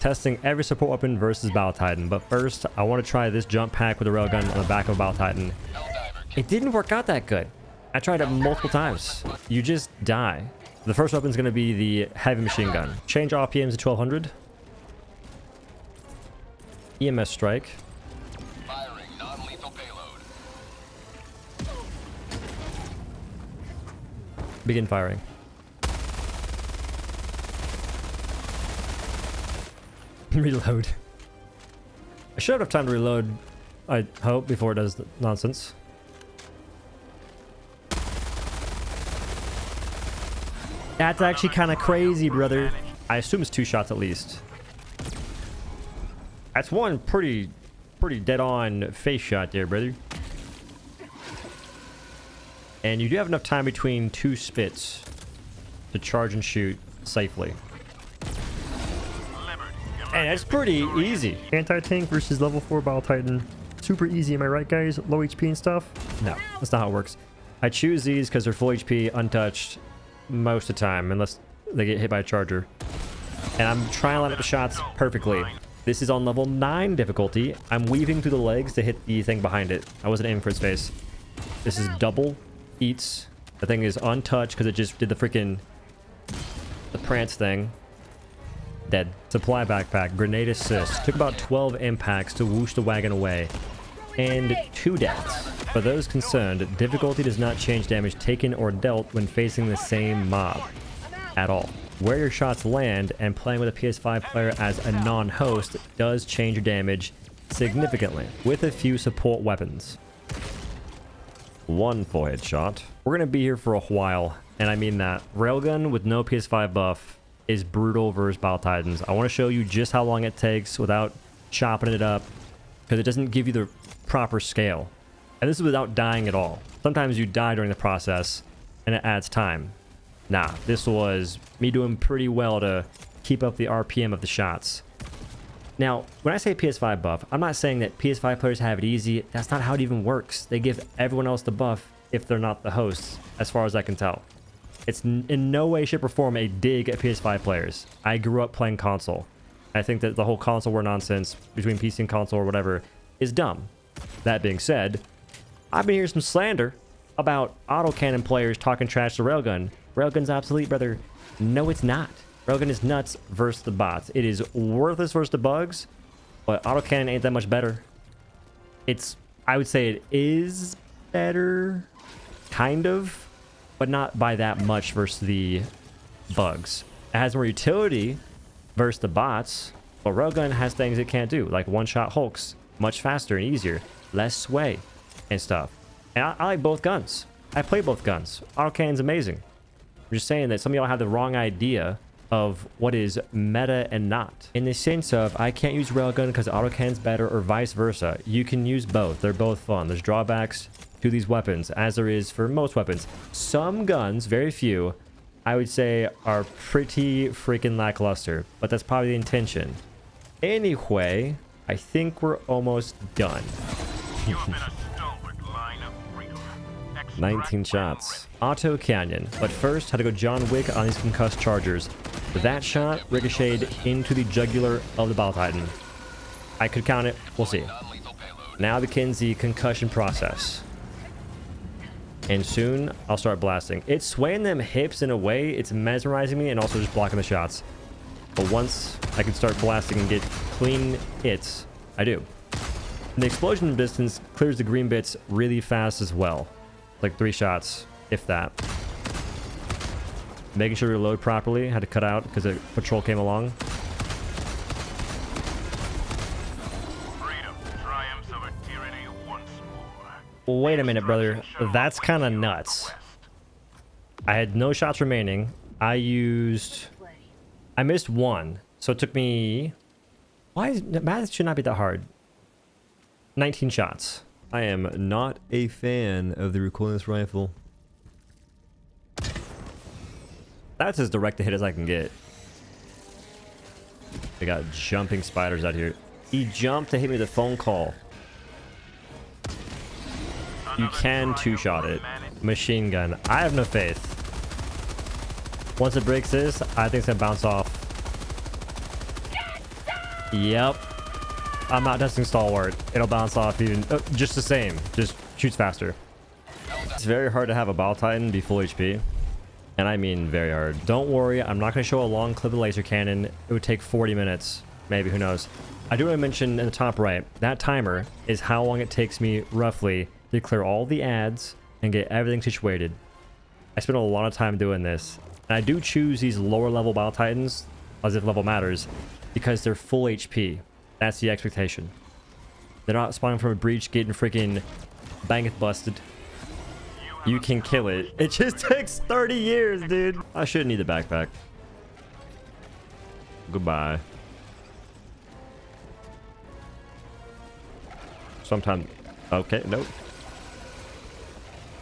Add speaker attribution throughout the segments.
Speaker 1: testing every support weapon versus Bile Titan. But first, I want to try this jump pack with a railgun on the back of a Bile Titan. It didn't work out that good. I tried it multiple times. You just die. The first weapon is going to be the heavy machine gun. Change RPMs to 1200. EMS strike.
Speaker 2: Firing non-lethal payload.
Speaker 1: Begin firing. Reload. I should have time to reload, I hope, before it does the nonsense. That's actually kind of crazy, brother. I assume it's 2 shots at least. That's one pretty dead-on face shot there, brother. And you do have enough time between 2 spits to charge and shoot safely. And that's pretty easy. Anti-tank versus level 4 Bile Titan. Super easy, am I right, guys? Low HP and stuff? No, that's not how it works. I choose these because they're full HP, untouched most of the time, unless they get hit by a charger. And I'm trying to line up the shots perfectly. This is on level 9 difficulty. I'm weaving through the legs to hit the thing behind it. I wasn't aiming for its face. This is double eats. The thing is untouched because it just did the freaking prance thing. Dead. Supply backpack. Grenade assist. Took about 12 impacts to whoosh the wagon away. And 2 deaths. For those concerned, difficulty does not change damage taken or dealt when facing the same mob at all. Where your shots land and playing with a PS5 player as a non-host does change your damage significantly, with a few support weapons. 1 full headshot. We're going to be here for a while, and I mean that. Railgun with no PS5 buff is brutal versus Bile Titans. I want to show you just how long it takes without chopping it up, because it doesn't give you the proper scale. And this is without dying at all. Sometimes you die during the process, and it adds time. Nah, this was me doing pretty well to keep up the RPM of the shots. Now, when I say PS5 buff, I'm not saying that PS5 players have it easy. That's not how it even works. They give everyone else the buff if they're not the hosts, as far as I can tell. It's in no way, shape, or form a dig at PS5 players. I grew up playing console. I think that the whole console war nonsense between PC and console or whatever is dumb. That being said, I've been hearing some slander about autocannon players talking trash to Railgun. Railgun's obsolete, brother. No, it's not. Railgun is nuts versus the bots. It is worthless versus the bugs, but autocannon ain't that much better. I would say it is better, kind of, but not by that much versus the bugs. It has more utility versus the bots, but Railgun has things it can't do, like one-shot hulks, much faster and easier, less sway and stuff. And I like both guns. I play both guns. Autocannon's amazing. I'm just saying that some of y'all have the wrong idea of what is meta and not. In the sense of, I can't use Railgun because autocannon's better, or vice versa. You can use both. They're both fun. There's drawbacks to these weapons, as there is for most weapons. Some guns, very few, I would say are pretty freaking lackluster, but that's probably the intention. Anyway, I think we're almost done. 19 shots. Auto canyon. But first, had to go John Wick on these concussed chargers. That shot ricocheted into the jugular of the Bile Titan. I could count it. We'll see. Now begins the concussion process. And soon, I'll start blasting. It's swaying them hips in a way. It's mesmerizing me and also just blocking the shots. But once I can start blasting and get clean hits, I do. And the explosion distance clears the green bits really fast as well. Like 3 shots, if that. Making sure to reload properly. Had to cut out because a patrol came along.
Speaker 2: Freedom triumphs over tyranny once more.
Speaker 1: Wait a minute, brother. That's kind of nuts. I had no shots remaining. I missed 1. So it took me... Math should not be that hard. 19 shots. I am not a fan of the Recoilless Rifle. That's as direct a hit as I can get. They got jumping spiders out here. He jumped to hit me with a phone call. You can 2-shot it. Machine gun. I have no faith. Once it breaks this, I think it's gonna bounce off. Yep. I'm not testing Stalwart. It'll bounce off even just the same. Just shoots faster. It's very hard to have a Bile Titan be full HP. And I mean very hard. Don't worry, I'm not going to show a long clip of the laser cannon. It would take 40 minutes. Maybe, who knows. I do want to mention in the top right, that timer is how long it takes me roughly to clear all the ads and get everything situated. I spend a lot of time doing this. And I do choose these lower level Bile Titans, as if level matters, because they're full HP. That's the expectation. They're not spawning from a breach getting freaking bangeth busted. You can kill it. It just takes 30 years, dude. I shouldn't need the backpack. Goodbye. Sometime. Okay, nope.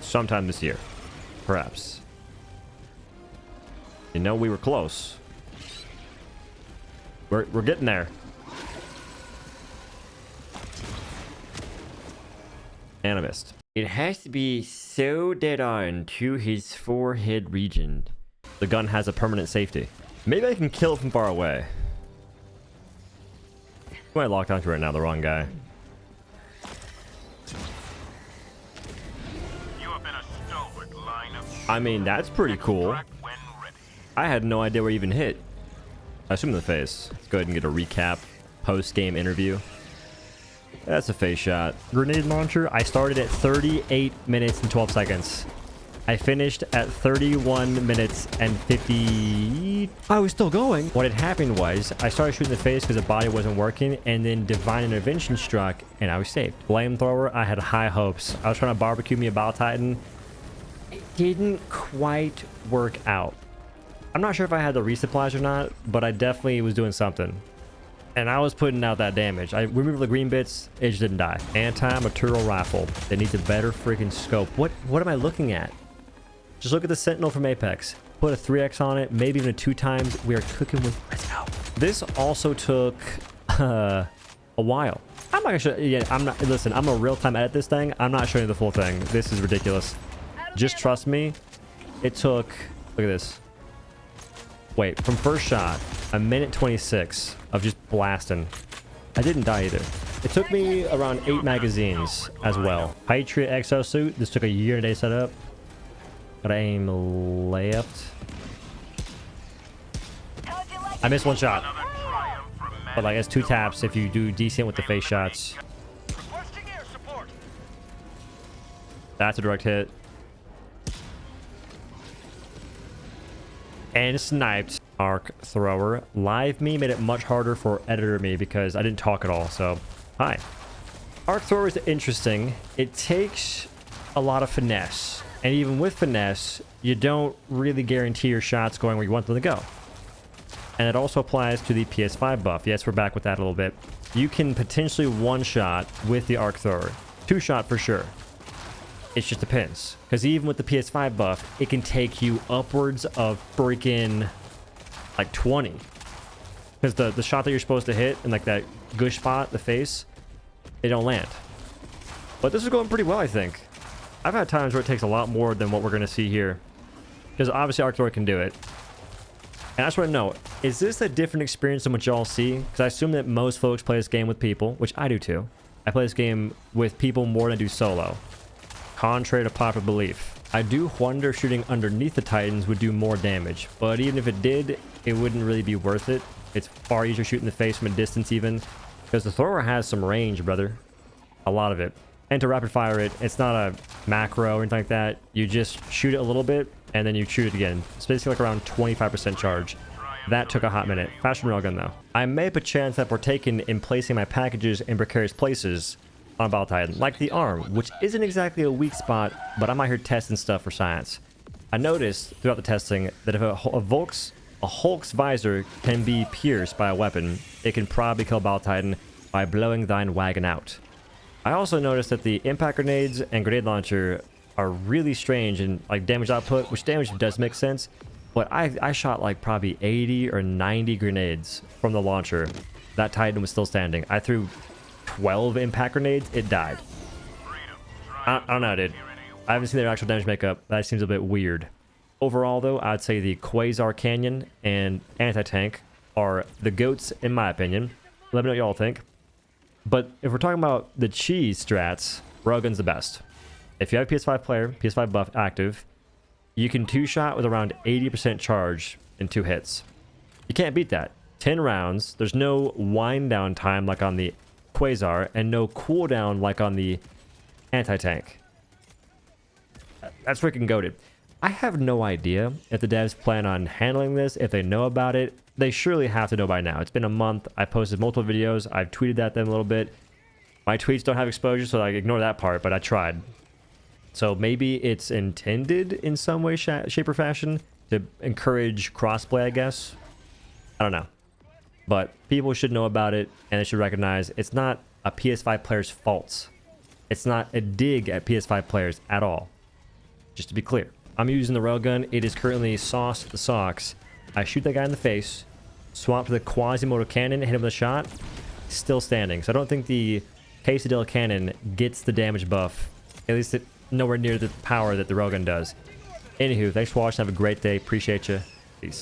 Speaker 1: Sometime this year. Perhaps. You know, we were close. We're getting there. And I missed. It has to be so dead on to his forehead region. The gun has a permanent safety. Maybe I can kill it from far away. Who am I locked onto right now? The wrong guy.
Speaker 2: You have been a stalwart line of
Speaker 1: I mean, that's pretty cool.
Speaker 2: when ready.
Speaker 1: I had no idea where he even hit. I assume in the face. Let's go ahead and get a recap. Post-game interview. That's a face shot. Grenade launcher. I started at 38 minutes and 12 seconds. I finished at 31 minutes and 50... I was still going. What had happened was I started shooting the face because the body wasn't working, and then Divine Intervention struck and I was saved. Flamethrower. I had high hopes. I was trying to barbecue me a Bile Titan. It didn't quite work out. I'm not sure if I had the resupplies or not, but I definitely was doing something. And I was putting out that damage. I removed the green bits, it just didn't die. Anti-Materiel Rifle. It needs a better freaking scope. What am I looking at? Just look at the Sentinel from Apex. Put a 3x on it, maybe even a 2 times. We are cooking with... Let's go. This also took a while. I'm not gonna yeah, I'm not... Listen, I'm a real-time edit this thing. I'm not showing you the full thing. This is ridiculous. Just trust me. It took... Look at this. Wait, from first shot, 1:26 of just blasting. I didn't die either. It took me around 8 magazines as well. Patriot Exo-Suit. This took a year and a day setup. Gotta aim left. I missed 1 shot. But like, it's 2 taps if you do decent with the face shots. That's a direct hit. And sniped. Arc thrower. Live me made it much harder for editor me because I didn't talk at all. So, hi. Arc thrower is interesting. It takes a lot of finesse. And even with finesse, you don't really guarantee your shots going where you want them to go. And it also applies to the PS5 buff. Yes, we're back with that a little bit. You can potentially 1-shot with the arc thrower. 2-shot for sure. It just depends. Because even with the PS5 buff, it can take you upwards of freaking like 20. Because the shot that you're supposed to hit in like that gush spot, the face, it don't land. But this is going pretty well, I think. I've had times where it takes a lot more than what we're going to see here. Because obviously arc thrower can do it. And I just want to know, is this a different experience than what y'all see? Because I assume that most folks play this game with people, which I do too. I play this game with people more than I do solo. Contrary to popular belief. I do wonder if shooting underneath the Titans would do more damage, but even if it did, it wouldn't really be worth it. It's far easier shooting the face from a distance even, because the thrower has some range, brother. A lot of it. And to rapid fire it, it's not a macro or anything like that. You just shoot it a little bit, and then you shoot it again. It's basically like around 25% charge. That took a hot minute. Faster than Railgun though. I may perchance have partaken in placing my packages in precarious places on a Bile Titan, like the arm, which isn't exactly a weak spot, but I'm out here testing stuff for science. I noticed throughout the testing that if a Hulk's visor can be pierced by a weapon, it can probably kill a Bile Titan by blowing thine wagon out. I also noticed that the impact grenades and grenade launcher are really strange in like damage output, which damage does make sense, but I shot like probably 80 or 90 grenades from the launcher. That Titan was still standing. I threw 12 impact grenades, it died. I don't know, dude. I haven't seen their actual damage makeup. That seems a bit weird. Overall, though, I'd say the Quasar Cannon and Anti-Tank are the GOATs, in my opinion. Let me know what y'all think. But if we're talking about the cheese strats, Railgun's the best. If you have a PS5 player, PS5 buff active, you can two-shot with around 80% charge in 2 hits. You can't beat that. 10 rounds, there's no wind down time like on the Quasar, and no cooldown like on the Anti-Tank. That's freaking goated. I have no idea if the devs plan on handling this, if they know about it. They surely have to know by now. It's been a month. I posted multiple videos. I've tweeted at them a little bit. My tweets don't have exposure, so I ignore that part, but I tried. So maybe it's intended in some way, shape, or fashion to encourage crossplay, I guess. I don't know. But people should know about it, and they should recognize it's not a PS5 player's fault. It's not a dig at PS5 players at all. Just to be clear. I'm using the railgun. It is currently sauced with the socks. I shoot that guy in the face, swap to the Quasimoto cannon, hit him with a shot, still standing. So I don't think the Quesadilla cannon gets the damage buff. At least nowhere near the power that the railgun does. Anywho, thanks for watching. Have a great day. Appreciate you.